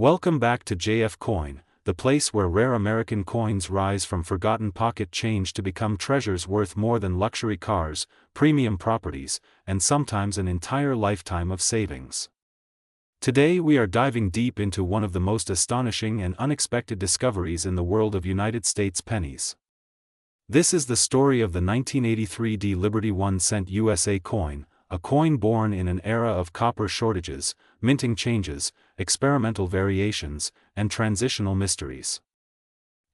Welcome back to JF Coin, the place where rare American coins rise from forgotten pocket change to become treasures worth more than luxury cars, premium properties, and sometimes an entire lifetime of savings. Today we are diving deep into one of the most astonishing and unexpected discoveries in the world of United States pennies. This is the story of the 1983 D Liberty 1 cent USA coin, a coin born in an era of copper shortages, minting changes, experimental variations, and transitional mysteries.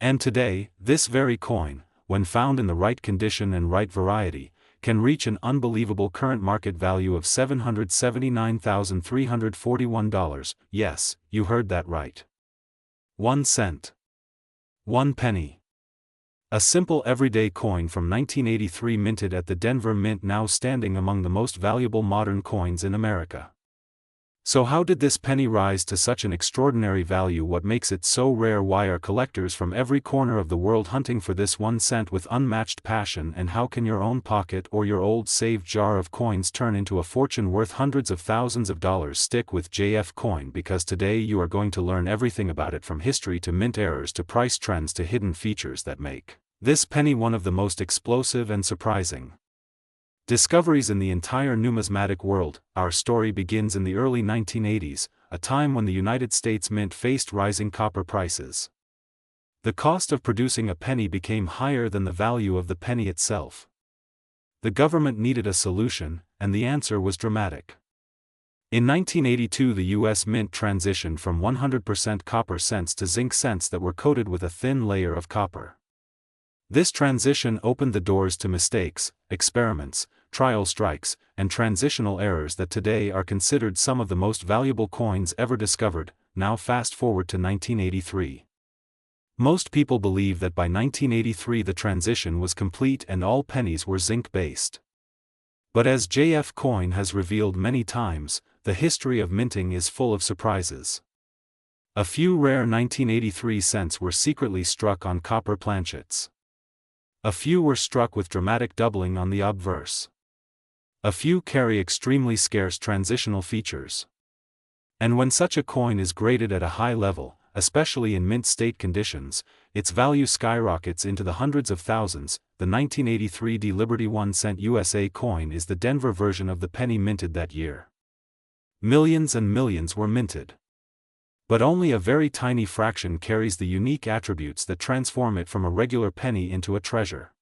And today, this very coin, when found in the right condition and right variety, can reach an unbelievable current market value of $779,341. Yes, you heard that right. 1 cent. 1 penny. A simple everyday coin from 1983 minted at the Denver Mint, now standing among the most valuable modern coins in America. So how did this penny rise to such an extraordinary value? What makes it so rare? Why are collectors from every corner of the world hunting for this 1 cent with unmatched passion? And how can your own pocket or your old saved jar of coins turn into a fortune worth hundreds of thousands of dollars? Stick with JF Coin, because today you are going to learn everything about it, from history to mint errors to price trends to hidden features that make this penny one of the most explosive and surprising discoveries in the entire numismatic world. Our story begins in the early 1980s, a time when the United States Mint faced rising copper prices. The cost of producing a penny became higher than the value of the penny itself. The government needed a solution, and the answer was dramatic. In 1982, the U.S. Mint transitioned from 100% copper cents to zinc cents that were coated with a thin layer of copper. This transition opened the doors to mistakes, experiments, trial strikes, and transitional errors that today are considered some of the most valuable coins ever discovered. Now fast forward to 1983. Most people believe that by 1983 the transition was complete and all pennies were zinc-based. But as JF Coin has revealed many times, the history of minting is full of surprises. A few rare 1983 cents were secretly struck on copper planchets. A few were struck with dramatic doubling on the obverse. A few carry extremely scarce transitional features. And when such a coin is graded at a high level, especially in mint state conditions, its value skyrockets into the hundreds of thousands. The 1983 D Liberty 1 cent USA coin is the Denver version of the penny minted that year. Millions and millions were minted. But only a very tiny fraction carries the unique attributes that transform it from a regular penny into a treasure.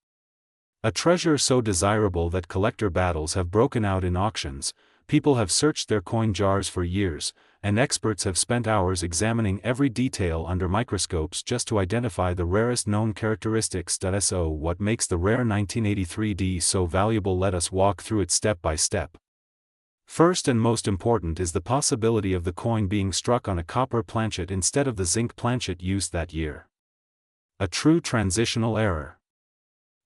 A treasure so desirable that collector battles have broken out in auctions, people have searched their coin jars for years, and experts have spent hours examining every detail under microscopes just to identify the rarest known characteristics. So what makes the rare 1983 D so valuable? Let us walk through it step by step. First and most important is the possibility of the coin being struck on a copper planchet instead of the zinc planchet used that year. A true transitional error.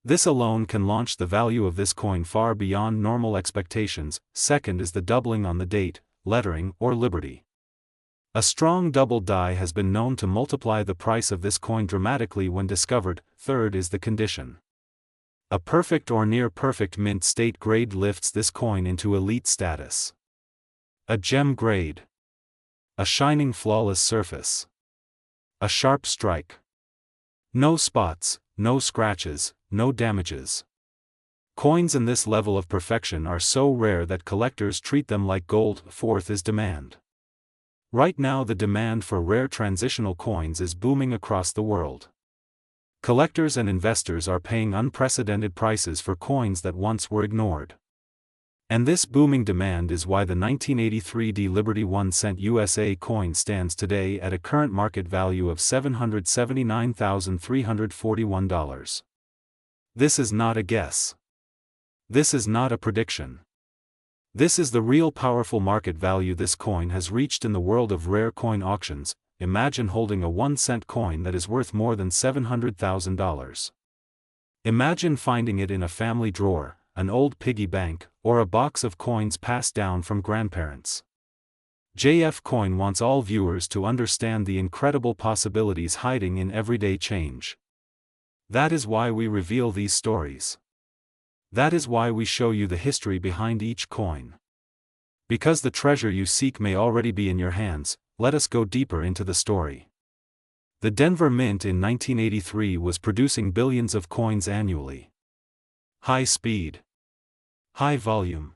This alone can launch the value of this coin far beyond normal expectations. Second is the doubling on the date, lettering, or liberty. A strong double die has been known to multiply the price of this coin dramatically when discovered. Third is the condition. A perfect or near-perfect mint state grade lifts this coin into elite status. A gem grade. A shining flawless surface. A sharp strike. No spots, no scratches, no damages. Coins in this level of perfection are so rare that collectors treat them like gold. Fourth is demand. Right now the demand for rare transitional coins is booming across the world. Collectors and investors are paying unprecedented prices for coins that once were ignored. And this booming demand is why the 1983 D Liberty 1 cent USA coin stands today at a current market value of $779,341. This is not a guess. This is not a prediction. This is the real powerful market value this coin has reached in the world of rare coin auctions. Imagine holding a 1 cent coin that is worth more than $700,000. Imagine finding it in a family drawer, an old piggy bank, or a box of coins passed down from grandparents. JF Coin wants all viewers to understand the incredible possibilities hiding in everyday change. That is why we reveal these stories. That is why we show you the history behind each coin. Because the treasure you seek may already be in your hands, let us go deeper into the story. The Denver Mint in 1983 was producing billions of coins annually. High speed, high volume.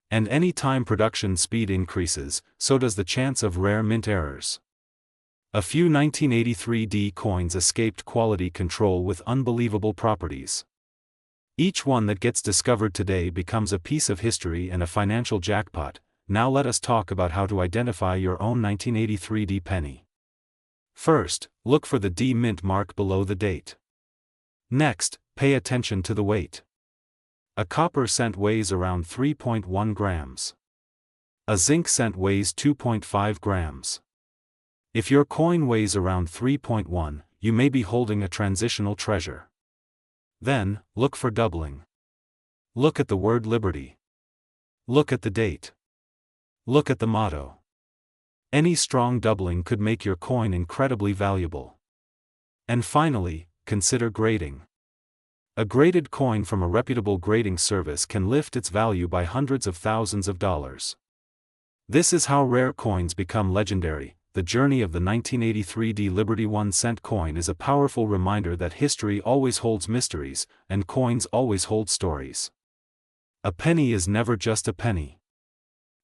And any time production speed increases, so does the chance of rare mint errors. A few 1983D coins escaped quality control with unbelievable properties. Each one that gets discovered today becomes a piece of history and a financial jackpot. Now let us talk about how to identify your own 1983D penny. First, look for the D mint mark below the date. Next, pay attention to the weight. A copper cent weighs around 3.1 grams. A zinc cent weighs 2.5 grams. If your coin weighs around 3.1, you may be holding a transitional treasure. Then, look for doubling. Look at the word Liberty. Look at the date. Look at the motto. Any strong doubling could make your coin incredibly valuable. And finally, consider grading. A graded coin from a reputable grading service can lift its value by hundreds of thousands of dollars. This is how rare coins become legendary. The journey of the 1983D Liberty 1-cent coin is a powerful reminder that history always holds mysteries, and coins always hold stories. A penny is never just a penny.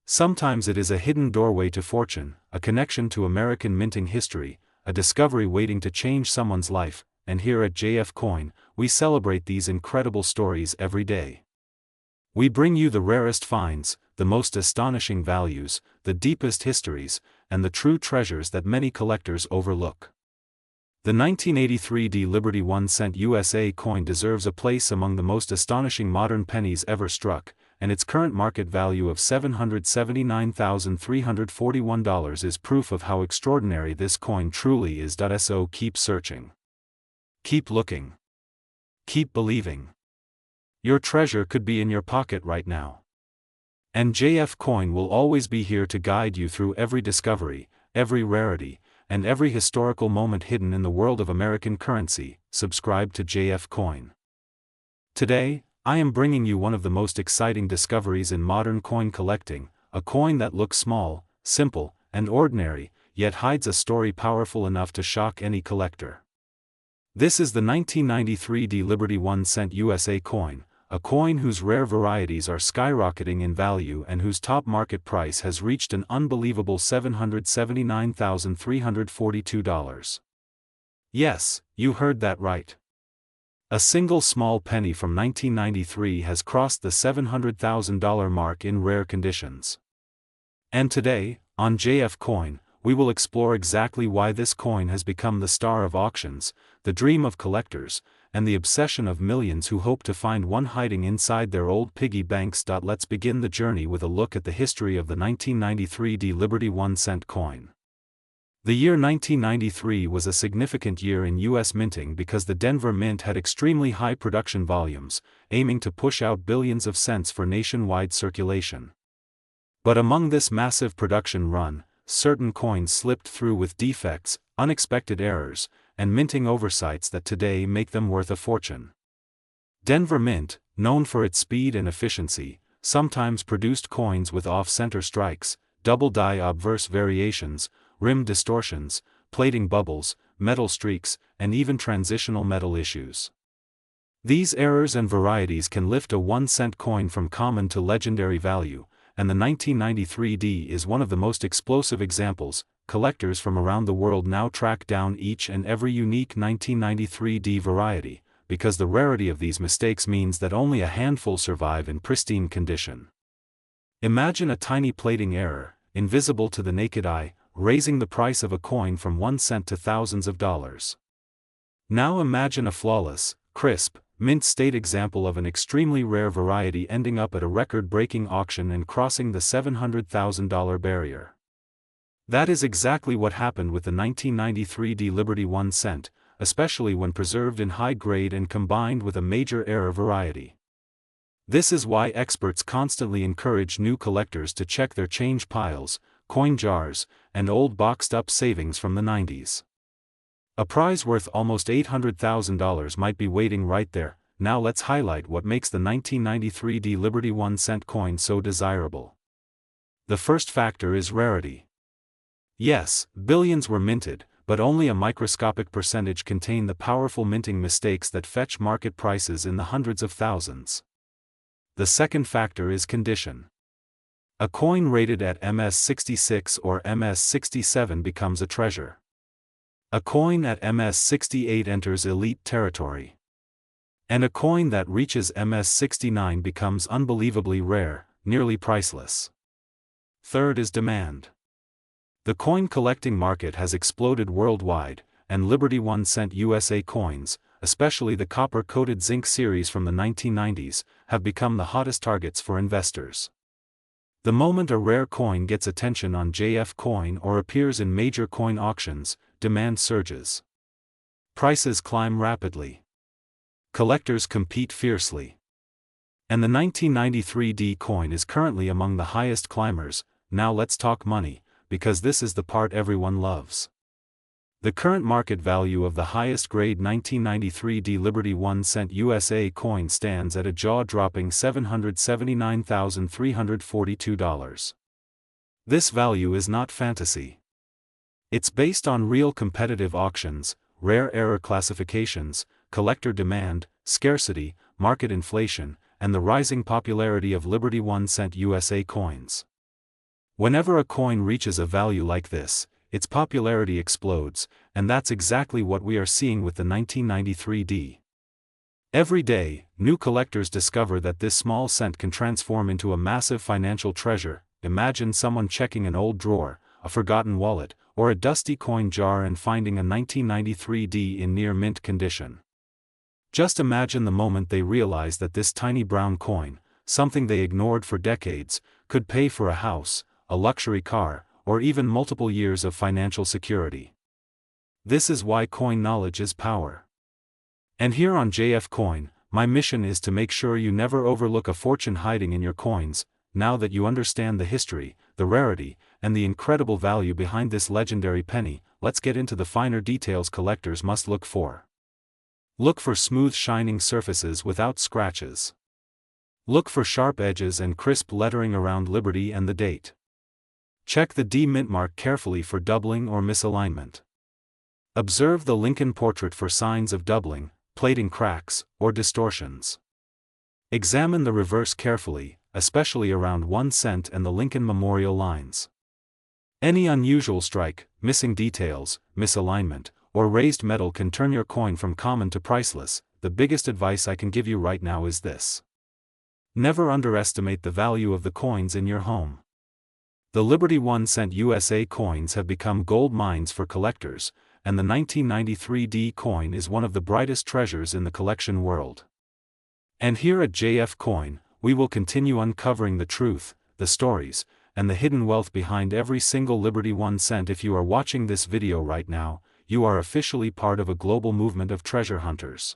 Sometimes it is a hidden doorway to fortune, a connection to American minting history, a discovery waiting to change someone's life, and here at JF Coin, we celebrate these incredible stories every day. We bring you the rarest finds, the most astonishing values, the deepest histories, and the true treasures that many collectors overlook. The 1983D Liberty 1-cent USA coin deserves a place among the most astonishing modern pennies ever struck, and its current market value of $779,341 is proof of how extraordinary this coin truly is. So keep searching. Keep looking. Keep believing. Your treasure could be in your pocket right now. And JF Coin will always be here to guide you through every discovery, every rarity, and every historical moment hidden in the world of American currency. Subscribe to JF Coin. Today, I am bringing you one of the most exciting discoveries in modern coin collecting, a coin that looks small, simple, and ordinary, yet hides a story powerful enough to shock any collector. This is the 1993D Liberty 1-cent USA coin, a coin whose rare varieties are skyrocketing in value and whose top market price has reached an unbelievable $779,342. Yes, you heard that right. A single small penny from 1993 has crossed the $700,000 mark in rare conditions. And today, on JF Coin, we will explore exactly why this coin has become the star of auctions, the dream of collectors, and the obsession of millions who hope to find one hiding inside their old piggy banks. Let's begin the journey with a look at the history of the 1993D Liberty 1-cent coin. The year 1993 was a significant year in U.S. minting because the Denver Mint had extremely high production volumes, aiming to push out billions of cents for nationwide circulation. But among this massive production run, certain coins slipped through with defects, unexpected errors, and minting oversights that today make them worth a fortune. Denver Mint, known for its speed and efficiency, sometimes produced coins with off-center strikes, double die obverse variations, rim distortions, plating bubbles, metal streaks, and even transitional metal issues. These errors and varieties can lift a 1-cent coin from common to legendary value, and the 1993D is one of the most explosive examples. Collectors from around the world now track down each and every unique 1993D variety, because the rarity of these mistakes means that only a handful survive in pristine condition. Imagine a tiny plating error, invisible to the naked eye, raising the price of a coin from 1 cent to thousands of dollars. Now imagine a flawless, crisp, mint-state example of an extremely rare variety ending up at a record-breaking auction and crossing the $700,000 barrier. That is exactly what happened with the 1993D Liberty 1-cent, especially when preserved in high grade and combined with a major error variety. This is why experts constantly encourage new collectors to check their change piles, coin jars, and old boxed-up savings from the 90s. A prize worth almost $800,000 might be waiting right there. Now let's highlight what makes the 1993D Liberty 1-cent coin so desirable. The first factor is rarity. Yes, billions were minted, but only a microscopic percentage contain the powerful minting mistakes that fetch market prices in the hundreds of thousands. The second factor is condition. A coin rated at MS66 or MS67 becomes a treasure. A coin at MS68 enters elite territory. And a coin that reaches MS69 becomes unbelievably rare, nearly priceless. Third is demand. The coin collecting market has exploded worldwide, and Liberty 1 cent USA coins, especially the copper-coated zinc series from the 1990s, have become the hottest targets for investors. The moment a rare coin gets attention on JF Coin or appears in major coin auctions, demand surges. Prices climb rapidly. Collectors compete fiercely. And the 1993 D coin is currently among the highest climbers. Now let's talk money, because this is the part everyone loves. The current market value of the highest grade 1993 D Liberty 1 cent USA coin stands at a jaw-dropping $779,342. This value is not fantasy. It's based on real competitive auctions, rare error classifications, collector demand, scarcity, market inflation, and the rising popularity of Liberty 1 cent USA coins. Whenever a coin reaches a value like this, its popularity explodes, and that's exactly what we are seeing with the 1993 D. Every day, new collectors discover that this small cent can transform into a massive financial treasure. Imagine someone checking an old drawer, a forgotten wallet, or a dusty coin jar and finding a 1993 D in near mint condition. Just imagine the moment they realize that this tiny brown coin, something they ignored for decades, could pay for a house, a luxury car, or even multiple years of financial security. This is why coin knowledge is power. And here on JF Coin, my mission is to make sure you never overlook a fortune hiding in your coins. Now that you understand the history, the rarity, and the incredible value behind this legendary penny, let's get into the finer details collectors must look for. Look for smooth shining surfaces without scratches. Look for sharp edges and crisp lettering around Liberty and the date. Check the D mint mark carefully for doubling or misalignment. Observe the Lincoln portrait for signs of doubling, plating cracks, or distortions. Examine the reverse carefully, especially around 1 cent and the Lincoln Memorial lines. Any unusual strike, missing details, misalignment, or raised metal can turn your coin from common to priceless. The biggest advice I can give you right now is this: never underestimate the value of the coins in your home. The Liberty 1 cent USA coins have become gold mines for collectors, and the 1993 D coin is one of the brightest treasures in the collection world. And here at JF Coin, we will continue uncovering the truth, the stories, and the hidden wealth behind every single Liberty 1 cent. If you are watching this video right now, you are officially part of a global movement of treasure hunters.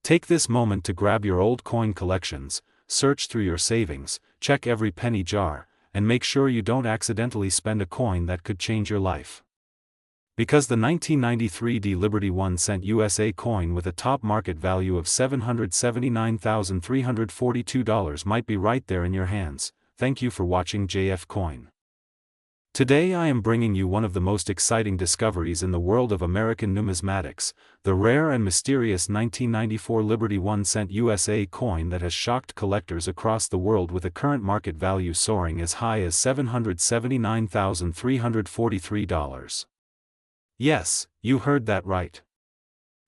Take this moment to grab your old coin collections, search through your savings, check every penny jar, and make sure you don't accidentally spend a coin that could change your life. Because the 1993 D Liberty 1 cent USA coin with a top market value of $779,342 might be right there in your hands. Thank you for watching JF Coin. Today I am bringing you one of the most exciting discoveries in the world of American numismatics, the rare and mysterious 1994 Liberty 1 cent USA coin that has shocked collectors across the world with a current market value soaring as high as $779,343. Yes, you heard that right.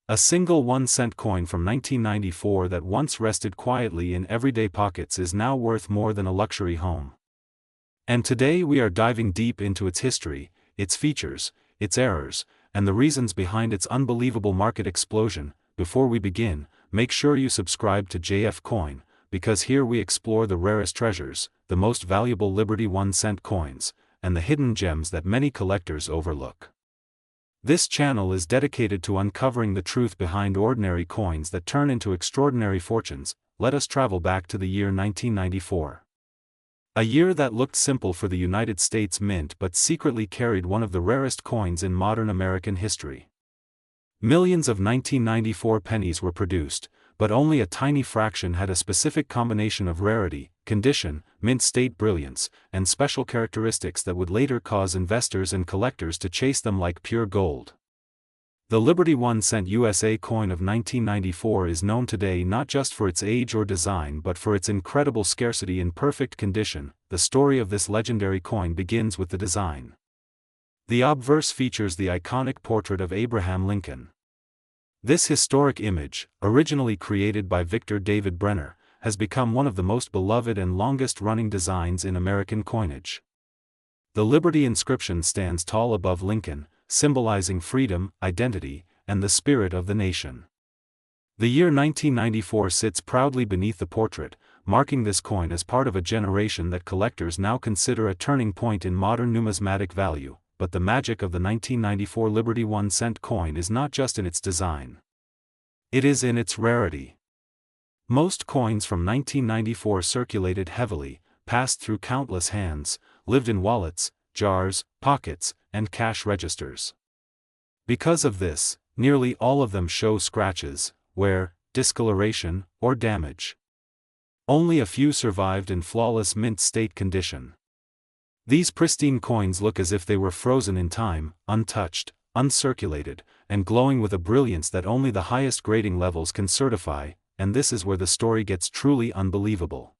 A single 1 cent coin from 1994 that once rested quietly in everyday pockets is now worth more than a luxury home. And today we are diving deep into its history, its features, its errors, and the reasons behind its unbelievable market explosion. Before we begin, make sure you subscribe to JF Coin, because here we explore the rarest treasures, the most valuable Liberty 1 cent coins, and the hidden gems that many collectors overlook. This channel is dedicated to uncovering the truth behind ordinary coins that turn into extraordinary fortunes. Let us travel back to the year 1994. A year that looked simple for the United States Mint but secretly carried one of the rarest coins in modern American history. Millions of 1994 pennies were produced, but only a tiny fraction had a specific combination of rarity, condition, mint state brilliance, and special characteristics that would later cause investors and collectors to chase them like pure gold. The Liberty 1 cent USA coin of 1994 is known today not just for its age or design but for its incredible scarcity in perfect condition. The story of this legendary coin begins with the design. The obverse features the iconic portrait of Abraham Lincoln. This historic image, originally created by Victor David Brenner, has become one of the most beloved and longest-running designs in American coinage. The Liberty inscription stands tall above Lincoln, symbolizing freedom, identity, and the spirit of the nation. The year 1994 sits proudly beneath the portrait, marking this coin as part of a generation that collectors now consider a turning point in modern numismatic value. But the magic of the 1994 Liberty 1 cent coin is not just in its design. It is in its rarity. Most coins from 1994 circulated heavily, passed through countless hands, lived in wallets, jars, pockets, and cash registers. Because of this, nearly all of them show scratches, wear, discoloration, or damage. Only a few survived in flawless mint state condition. These pristine coins look as if they were frozen in time, untouched, uncirculated, and glowing with a brilliance that only the highest grading levels can certify, and this is where the story gets truly unbelievable.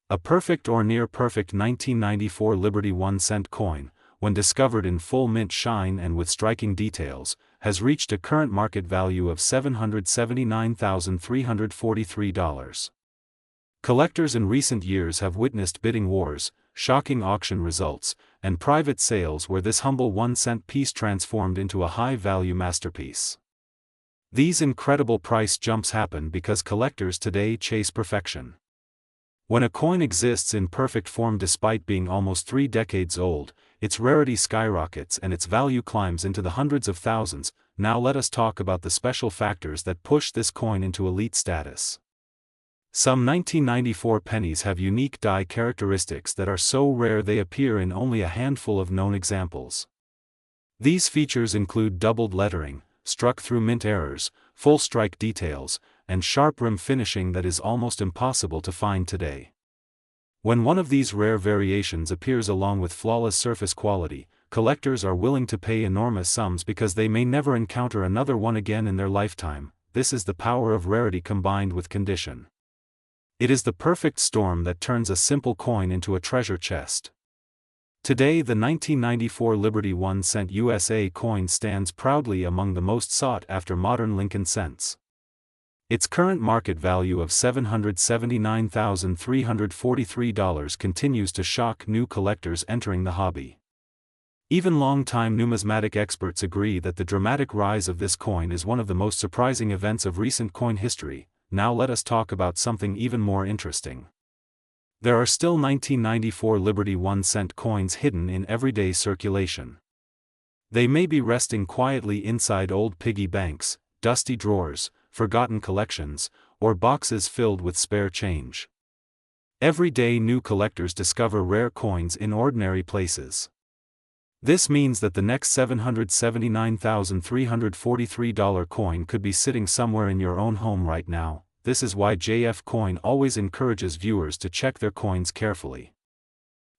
A perfect or near-perfect 1994 Liberty 1 cent coin, when discovered in full mint shine and with striking details, has reached a current market value of $779,343. Collectors in recent years have witnessed bidding wars, shocking auction results, and private sales where this humble 1 cent piece transformed into a high-value masterpiece. These incredible price jumps happen because collectors today chase perfection. When a coin exists in perfect form despite being almost 3 decades old, its rarity skyrockets and its value climbs into the hundreds of thousands. Now let us talk about the special factors that push this coin into elite status. Some 1994 pennies have unique die characteristics that are so rare they appear in only a handful of known examples. These features include doubled lettering, struck through mint errors, full strike details, and sharp rim finishing that is almost impossible to find today. When one of these rare variations appears along with flawless surface quality, collectors are willing to pay enormous sums because they may never encounter another one again in their lifetime. This is the power of rarity combined with condition. It is the perfect storm that turns a simple coin into a treasure chest. Today the 1994 Liberty 1 cent USA coin stands proudly among the most sought-after modern Lincoln cents. Its current market value of $779,343 continues to shock new collectors entering the hobby. Even long-time numismatic experts agree that the dramatic rise of this coin is one of the most surprising events of recent coin history. Now let us talk about something even more interesting. There are still 1994 Liberty 1 cent coins hidden in everyday circulation. They may be resting quietly inside old piggy banks, dusty drawers, forgotten collections, or boxes filled with spare change. Every day new collectors discover rare coins in ordinary places. This means that the next $779,343 coin could be sitting somewhere in your own home right now. This is why JF Coin always encourages viewers to check their coins carefully.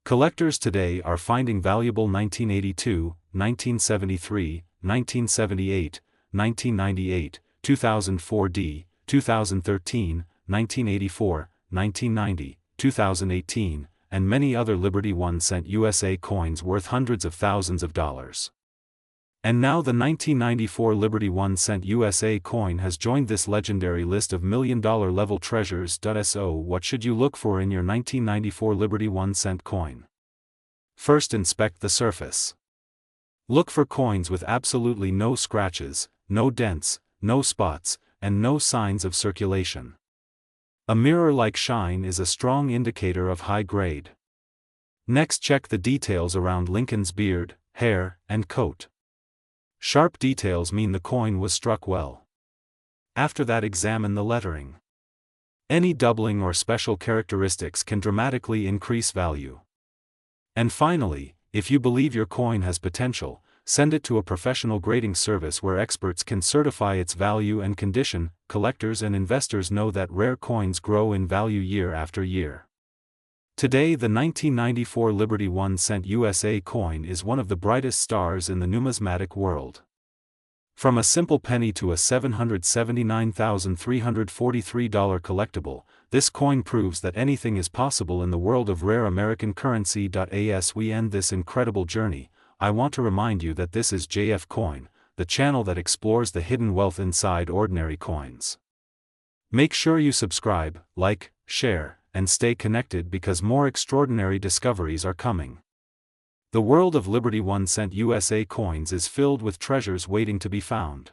Collectors today are finding valuable 1982, 1973, 1978, 1998, 2004D, 2013, 1984, 1990, 2018, and many other Liberty 1 cent USA coins worth hundreds of thousands of dollars. And now the 1994 Liberty 1 cent USA coin has joined this legendary list of million-dollar level treasures. So what should you look for in your 1994 Liberty 1 cent coin? First, inspect the surface. Look for coins with absolutely no scratches, no dents, no spots, and no signs of circulation. A mirror-like shine is a strong indicator of high grade. Next, check the details around Lincoln's beard, hair, and coat. Sharp details mean the coin was struck well. After that, examine the lettering. Any doubling or special characteristics can dramatically increase value. And finally, if you believe your coin has potential, send it to a professional grading service where experts can certify its value and condition. Collectors and investors know that rare coins grow in value year after year. Today the 1994 Liberty 1 cent USA coin is one of the brightest stars in the numismatic world. From a simple penny to a $779,343 collectible, this coin proves that anything is possible in the world of rare American currency. As we end this incredible journey, I want to remind you that this is JF Coin, the channel that explores the hidden wealth inside ordinary coins. Make sure you subscribe, like, share, and stay connected because more extraordinary discoveries are coming. The world of Liberty 1 cent USA coins is filled with treasures waiting to be found.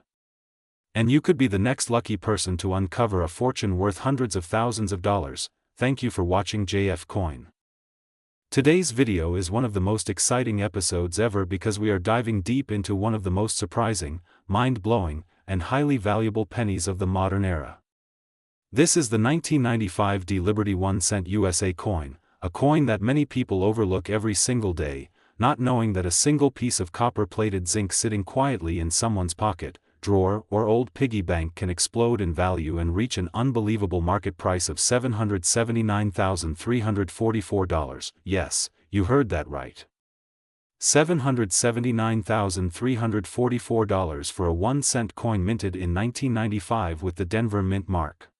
And you could be the next lucky person to uncover a fortune worth hundreds of thousands of dollars. Thank you for watching JF Coin. Today's video is one of the most exciting episodes ever because we are diving deep into one of the most surprising, mind-blowing, and highly valuable pennies of the modern era. This is the 1995 Liberty 1 cent USA coin, a coin that many people overlook every single day, not knowing that a single piece of copper-plated zinc sitting quietly in someone's pocket, drawer, or old piggy bank can explode in value and reach an unbelievable market price of $779,344. Yes, you heard that right. $779,344 for a 1 cent coin minted in 1995 with the Denver Mint mark.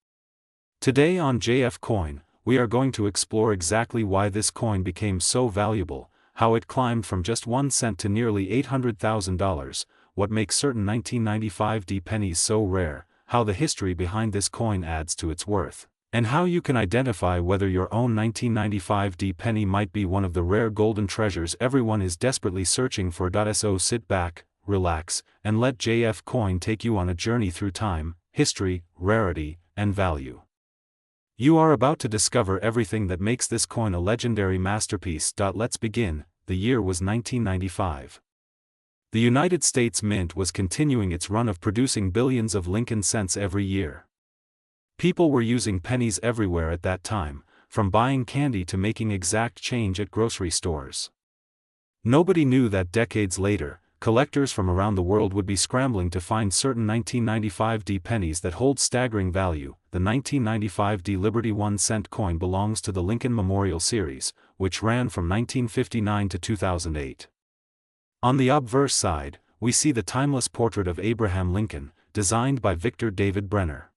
Today on JF Coin, we are going to explore exactly why this coin became so valuable, how it climbed from just 1 cent to nearly $800,000, what makes certain 1995 pennies so rare, how the history behind this coin adds to its worth, and how you can identify whether your own 1995 penny might be one of the rare golden treasures everyone is desperately searching for. So sit back, relax, and let JF Coin take you on a journey through time, history, rarity, and value. You are about to discover everything that makes this coin a legendary masterpiece. Let's begin. The year was 1995. The United States Mint was continuing its run of producing billions of Lincoln cents every year. People were using pennies everywhere at that time, from buying candy to making exact change at grocery stores. Nobody knew that decades later, collectors from around the world would be scrambling to find certain 1995 pennies that hold staggering value. The 1995 Liberty 1 cent coin belongs to the Lincoln Memorial Series, which ran from 1959 to 2008. On the obverse side, we see the timeless portrait of Abraham Lincoln, designed by Victor David Brenner.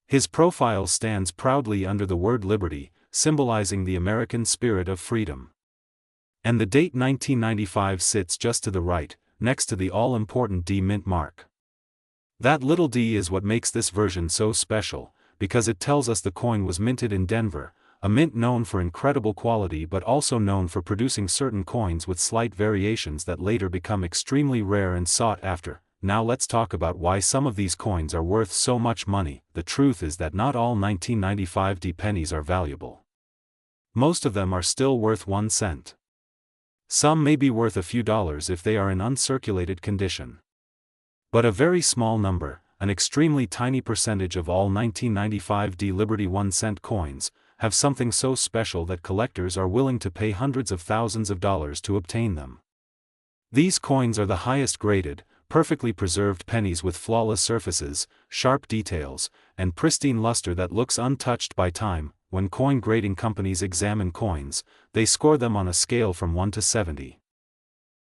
His profile stands proudly under the word liberty, symbolizing the American spirit of freedom. And the date 1995 sits just to the right, next to the all-important D Mint mark. That little d is what makes this version so special, because it tells us the coin was minted in Denver, a mint known for incredible quality but also known for producing certain coins with slight variations that later become extremely rare and sought after. Now let's talk about why some of these coins are worth so much money. The truth is that not all 1995 pennies are valuable. Most of them are still worth 1 cent. Some may be worth a few dollars if they are in uncirculated condition. But a very small number, an extremely tiny percentage of all 1995 Liberty 1 cent coins, have something so special that collectors are willing to pay hundreds of thousands of dollars to obtain them. These coins are the highest graded, perfectly preserved pennies with flawless surfaces, sharp details, and pristine luster that looks untouched by time. When coin grading companies examine coins, they score them on a scale from 1 to 70.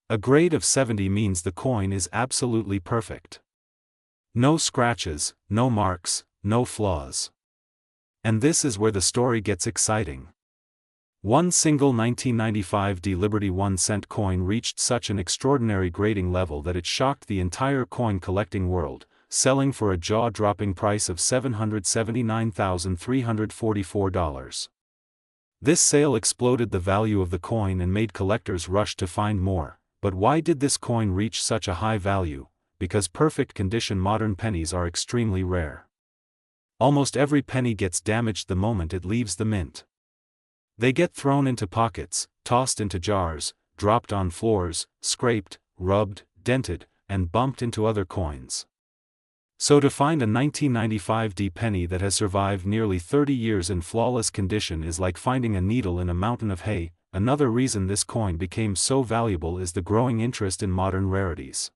A grade of 70 means the coin is absolutely perfect. No scratches, no marks, no flaws. And this is where the story gets exciting. One single 1995 Liberty 1 cent coin reached such an extraordinary grading level that it shocked the entire coin collecting world, selling for a jaw-dropping price of $779,344. This sale exploded the value of the coin and made collectors rush to find more. But why did this coin reach such a high value? Because perfect condition modern pennies are extremely rare. Almost every penny gets damaged the moment it leaves the mint. They get thrown into pockets, tossed into jars, dropped on floors, scraped, rubbed, dented, and bumped into other coins. So to find a 1995 penny that has survived nearly 30 years in flawless condition is like finding a needle in a mountain of hay. Another reason this coin became so valuable is the growing interest in modern rarities.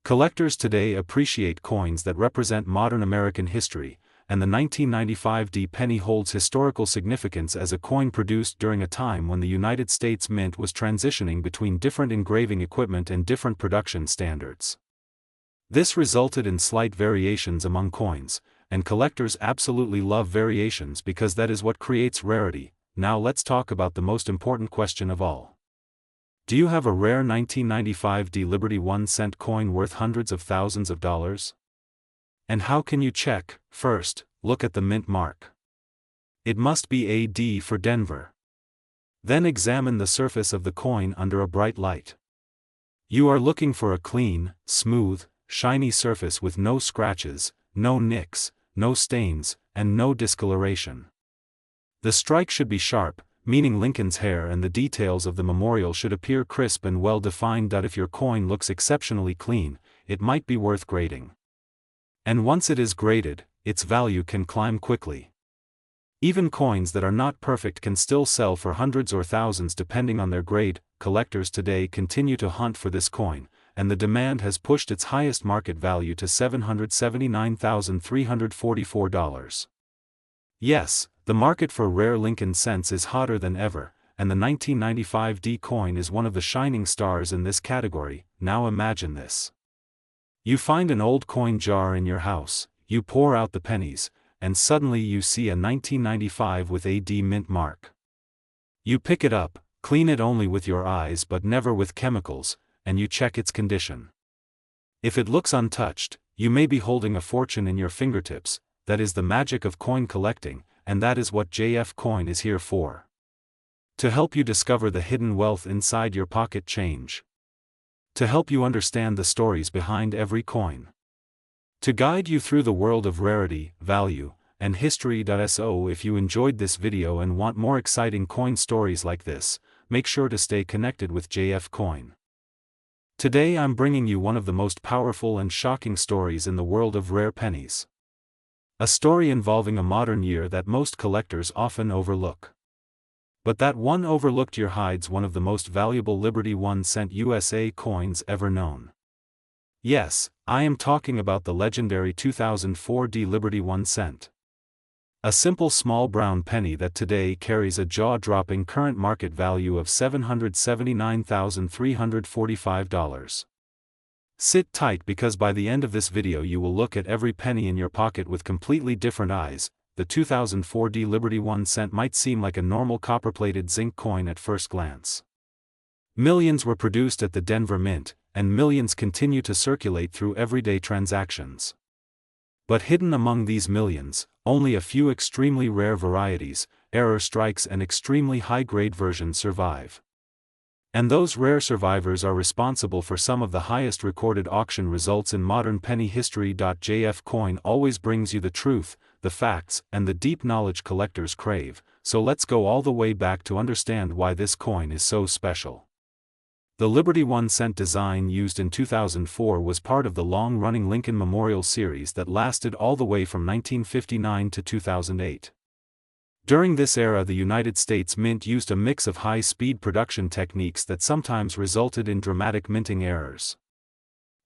Collectors today appreciate coins that represent modern American history, and the 1995 penny holds historical significance as a coin produced during a time when the United States Mint was transitioning between different engraving equipment and different production standards. This resulted in slight variations among coins, and collectors absolutely love variations because that is what creates rarity. Now let's talk about the most important question of all. Do you have a rare 1995 Liberty 1-cent coin worth hundreds of thousands of dollars? And how can you check? First, look at the mint mark. It must be AD for Denver. Then examine the surface of the coin under a bright light. You are looking for a clean, smooth, shiny surface with no scratches, no nicks, no stains, and no discoloration. The strike should be sharp, meaning Lincoln's hair and the details of the memorial should appear crisp and well defined. If your coin looks exceptionally clean, it might be worth grading. And once it is graded, its value can climb quickly. Even coins that are not perfect can still sell for hundreds or thousands depending on their grade. Collectors today continue to hunt for this coin, and the demand has pushed its highest market value to $779,344. Yes, the market for rare Lincoln cents is hotter than ever, and the 1995 coin is one of the shining stars in this category. Now imagine this. You find an old coin jar in your house, you pour out the pennies, and suddenly you see a 1995 with AD mint mark. You pick it up, clean it only with your eyes but never with chemicals, and you check its condition. If it looks untouched, you may be holding a fortune in your fingertips. That is the magic of coin collecting, and that is what JF Coin is here for. To help you discover the hidden wealth inside your pocket change. To help you understand the stories behind every coin. To guide you through the world of rarity, value, and history. So if you enjoyed this video and want more exciting coin stories like this, make sure to stay connected with JF Coin. Today I'm bringing you one of the most powerful and shocking stories in the world of rare pennies. A story involving a modern year that most collectors often overlook. But that one overlooked year hides one of the most valuable Liberty 1-cent USA coins ever known. Yes, I am talking about the legendary 2004 Liberty 1-cent. A simple small brown penny that today carries a jaw-dropping current market value of $779,345. Sit tight because by the end of this video you will look at every penny in your pocket with completely different eyes. The 2004 Liberty 1-cent might seem like a normal copper-plated zinc coin at first glance. Millions were produced at the Denver Mint, and millions continue to circulate through everyday transactions. But hidden among these millions, only a few extremely rare varieties, error strikes and extremely high-grade versions survive. And those rare survivors are responsible for some of the highest recorded auction results in modern penny history. JF Coin always brings you the truth, the facts, and the deep knowledge collectors crave, so let's go all the way back to understand why this coin is so special. The Liberty 1-cent design used in 2004 was part of the long-running Lincoln Memorial series that lasted all the way from 1959 to 2008. During this era, the United States Mint used a mix of high-speed production techniques that sometimes resulted in dramatic minting errors.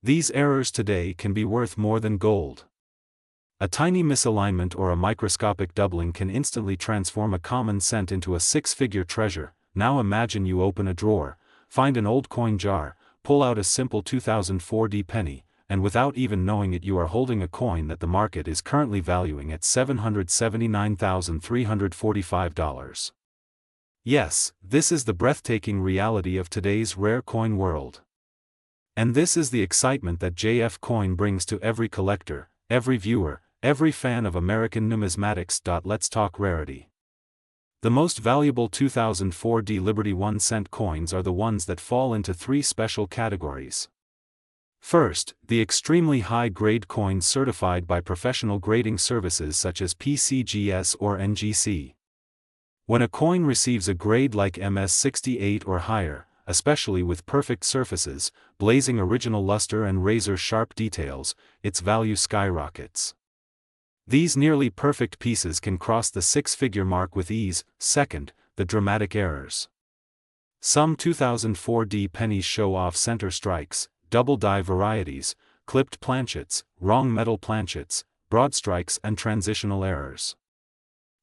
These errors today can be worth more than gold. A tiny misalignment or a microscopic doubling can instantly transform a common cent into a six-figure treasure. Now imagine you open a drawer, find an old coin jar, pull out a simple 2004 penny, and without even knowing it you are holding a coin that the market is currently valuing at $779,345. Yes, this is the breathtaking reality of today's rare coin world. And this is the excitement that JF Coin brings to every collector, every viewer, every fan of American numismatics. Let's talk rarity. The most valuable 2004 Liberty 1-cent coins are the ones that fall into three special categories. First, the extremely high-grade coins certified by professional grading services such as PCGS or NGC. When a coin receives a grade like MS68 or higher, especially with perfect surfaces, blazing original luster and razor-sharp details, its value skyrockets. These nearly perfect pieces can cross the six-figure mark with ease. Second, the dramatic errors. Some 2004 pennies show off center strikes, double die varieties, clipped planchets, wrong metal planchets, broad strikes and transitional errors.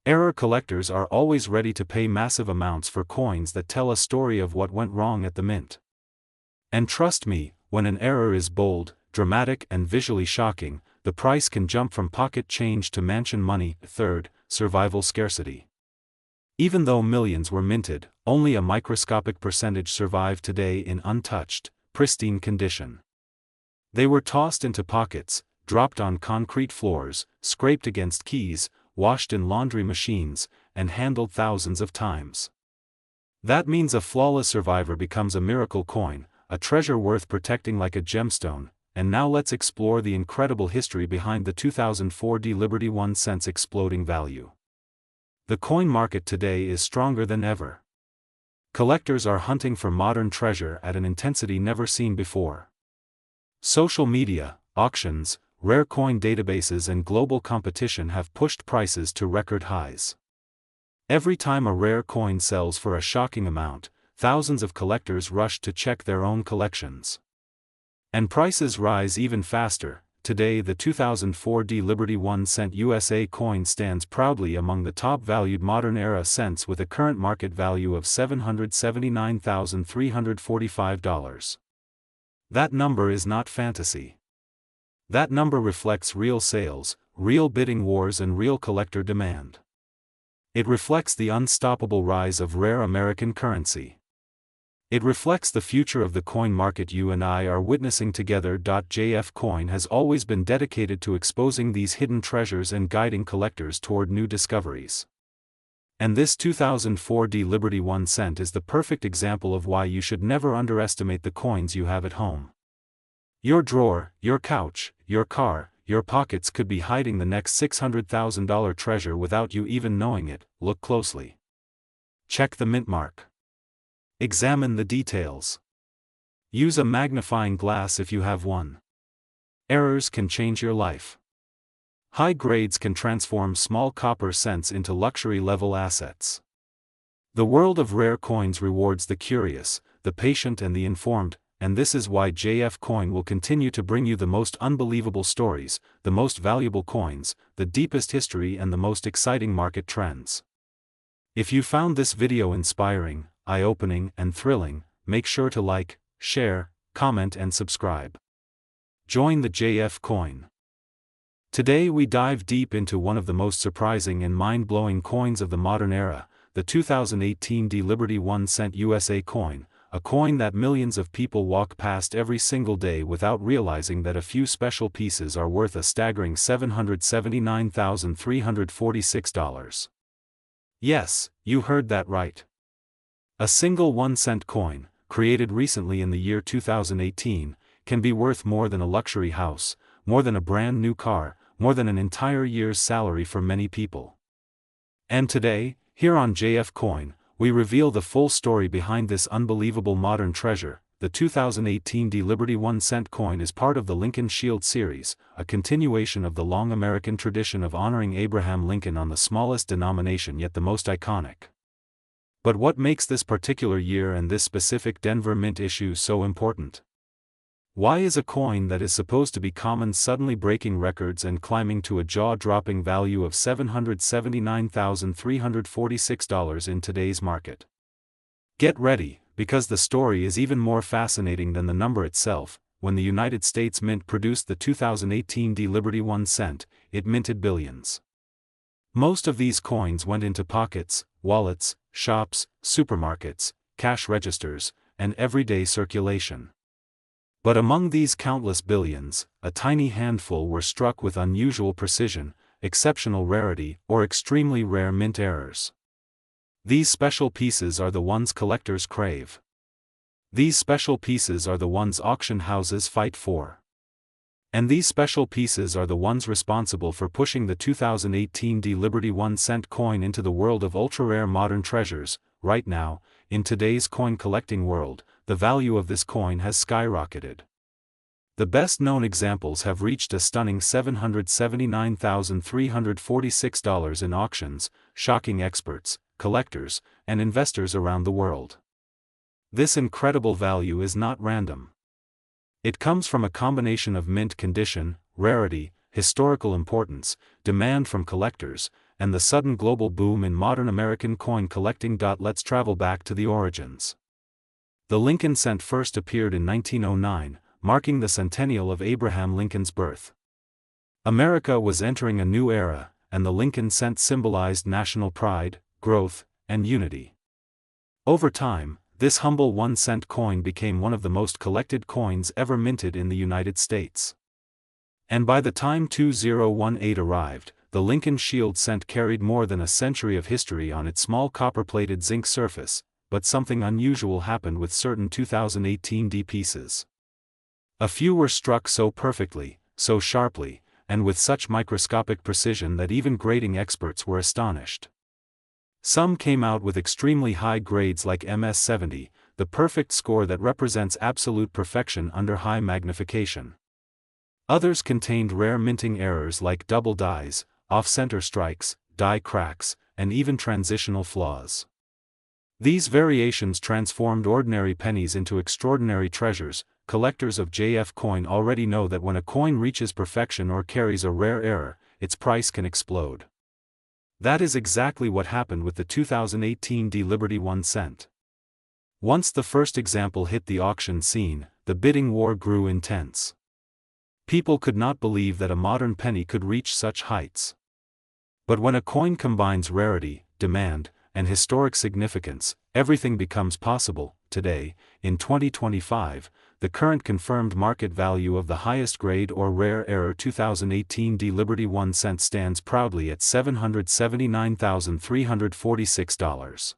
Error collectors are always ready to pay massive amounts for coins that tell a story of what went wrong at the mint. And trust me, when an error is bold, dramatic and visually shocking, the price can jump from pocket change to mansion money. Third, survival scarcity. Even though millions were minted, only a microscopic percentage survive today in untouched, pristine condition. They were tossed into pockets, dropped on concrete floors, scraped against keys, washed in laundry machines, and handled thousands of times. That means a flawless survivor becomes a miracle coin, a treasure worth protecting like a gemstone. And now let's explore the incredible history behind the 2004 Liberty 1 cents exploding value. The coin market today is stronger than ever. Collectors are hunting for modern treasure at an intensity never seen before. Social media, auctions, rare coin databases and global competition have pushed prices to record highs. Every time a rare coin sells for a shocking amount, thousands of collectors rush to check their own collections. And prices rise even faster. Today the 2004 Liberty 1 cent USA coin stands proudly among the top valued modern era cents with a current market value of $779,345. That number is not fantasy. That number reflects real sales, real bidding wars and real collector demand. It reflects the unstoppable rise of rare American currency. It reflects the future of the coin market you and I are witnessing together. JF Coin has always been dedicated to exposing these hidden treasures and guiding collectors toward new discoveries. And this 2004 Liberty 1 cent is the perfect example of why you should never underestimate the coins you have at home. Your drawer, your couch, your car, your pockets could be hiding the next $600,000 treasure without you even knowing it. Look closely. Check the mint mark. Examine the details. Use a magnifying glass if you have one. Errors can change your life. High grades can transform small copper cents into luxury-level assets. The world of rare coins rewards the curious, the patient and the informed, and this is why JF Coin will continue to bring you the most unbelievable stories, the most valuable coins, the deepest history and the most exciting market trends. If you found this video inspiring, eye-opening and thrilling, make sure to like, share, comment and subscribe. Join the JF Coin. Today we dive deep into one of the most surprising and mind-blowing coins of the modern era, the 2018 Liberty 1 cent USA coin, a coin that millions of people walk past every single day without realizing that a few special pieces are worth a staggering $779,346. Yes, you heard that right. A single 1-cent coin, created recently in the year 2018, can be worth more than a luxury house, more than a brand new car, more than an entire year's salary for many people. And today, here on JF Coin, we reveal the full story behind this unbelievable modern treasure. The 2018 Liberty 1 cent coin is part of the Lincoln Shield series, a continuation of the long American tradition of honoring Abraham Lincoln on the smallest denomination yet the most iconic. But what makes this particular year and this specific Denver Mint issue so important? Why is a coin that is supposed to be common suddenly breaking records and climbing to a jaw-dropping value of $779,346 in today's market? Get ready, because the story is even more fascinating than the number itself. When the United States Mint produced the 2018 Liberty 1 cent, it minted billions. Most of these coins went into pockets, wallets, shops, supermarkets, cash registers, and everyday circulation. But among these countless billions, a tiny handful were struck with unusual precision, exceptional rarity, or extremely rare mint errors. These special pieces are the ones collectors crave. These special pieces are the ones auction houses fight for. And these special pieces are the ones responsible for pushing the 2018 Liberty 1 cent coin into the world of ultra-rare modern treasures. Right now, in today's coin collecting world, the value of this coin has skyrocketed. The best-known examples have reached a stunning $779,346 in auctions, shocking experts, collectors, and investors around the world. This incredible value is not random. It comes from a combination of mint condition, rarity, historical importance, demand from collectors, and the sudden global boom in modern American coin collecting. Let's travel back to the origins. The Lincoln cent first appeared in 1909, marking the centennial of Abraham Lincoln's birth. America was entering a new era, and the Lincoln cent symbolized national pride, growth, and unity. Over time, this humble 1-cent coin became one of the most collected coins ever minted in the United States. And by the time 2018 arrived, the Lincoln Shield cent carried more than a century of history on its small copper-plated zinc surface, but something unusual happened with certain 2018 D pieces. A few were struck so perfectly, so sharply, and with such microscopic precision that even grading experts were astonished. Some came out with extremely high grades like MS-70, the perfect score that represents absolute perfection under high magnification. Others contained rare minting errors like double dies, off-center strikes, die cracks, and even transitional flaws. These variations transformed ordinary pennies into extraordinary treasures. Collectors of JF coin already know that when a coin reaches perfection or carries a rare error, its price can explode. That is exactly what happened with the 2018 D Liberty 1 cent. Once the first example hit the auction scene, the bidding war grew intense. People could not believe that a modern penny could reach such heights. But when a coin combines rarity, demand, and historic significance, everything becomes possible. Today, in 2025, the current confirmed market value of the highest grade or rare error 2018 D Liberty 1 cent stands proudly at $779,346.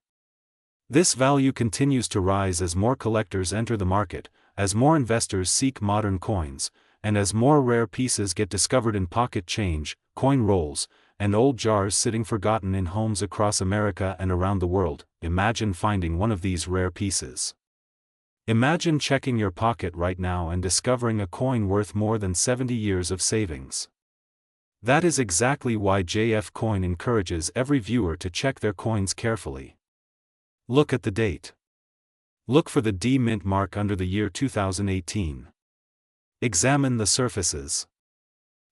This value continues to rise as more collectors enter the market, as more investors seek modern coins, and as more rare pieces get discovered in pocket change, coin rolls, and old jars sitting forgotten in homes across America and around the world. Imagine finding one of these rare pieces. Imagine checking your pocket right now and discovering a coin worth more than 70 years of savings. That is exactly why JF Coin encourages every viewer to check their coins carefully. Look at the date. Look for the D mint mark under the year 2018. Examine the surfaces.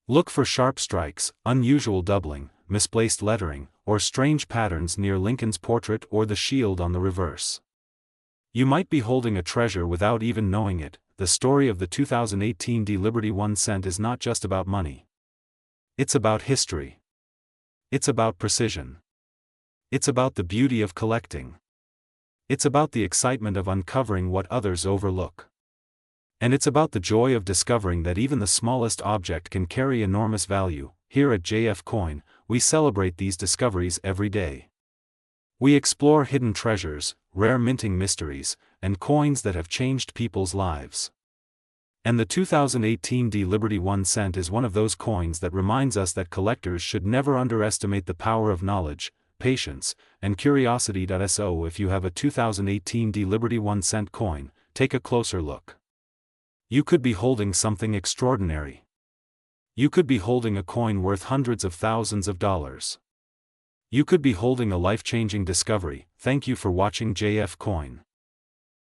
Look for sharp strikes, unusual doubling, misplaced lettering, or strange patterns near Lincoln's portrait or the shield on the reverse. You might be holding a treasure without even knowing it. The story of the 2018 D Liberty 1 cent is not just about money. It's about history. It's about precision. It's about the beauty of collecting. It's about the excitement of uncovering what others overlook. And it's about the joy of discovering that even the smallest object can carry enormous value. Here at JF Coin, we celebrate these discoveries every day. We explore hidden treasures, rare minting mysteries, and coins that have changed people's lives. And the 2018 D Liberty 1 cent is one of those coins that reminds us that collectors should never underestimate the power of knowledge, patience, and curiosity. So if you have a 2018 D Liberty 1 cent coin, take a closer look. You could be holding something extraordinary. You could be holding a coin worth hundreds of thousands of dollars. You could be holding a life-changing discovery. Thank you for watching JF Coin.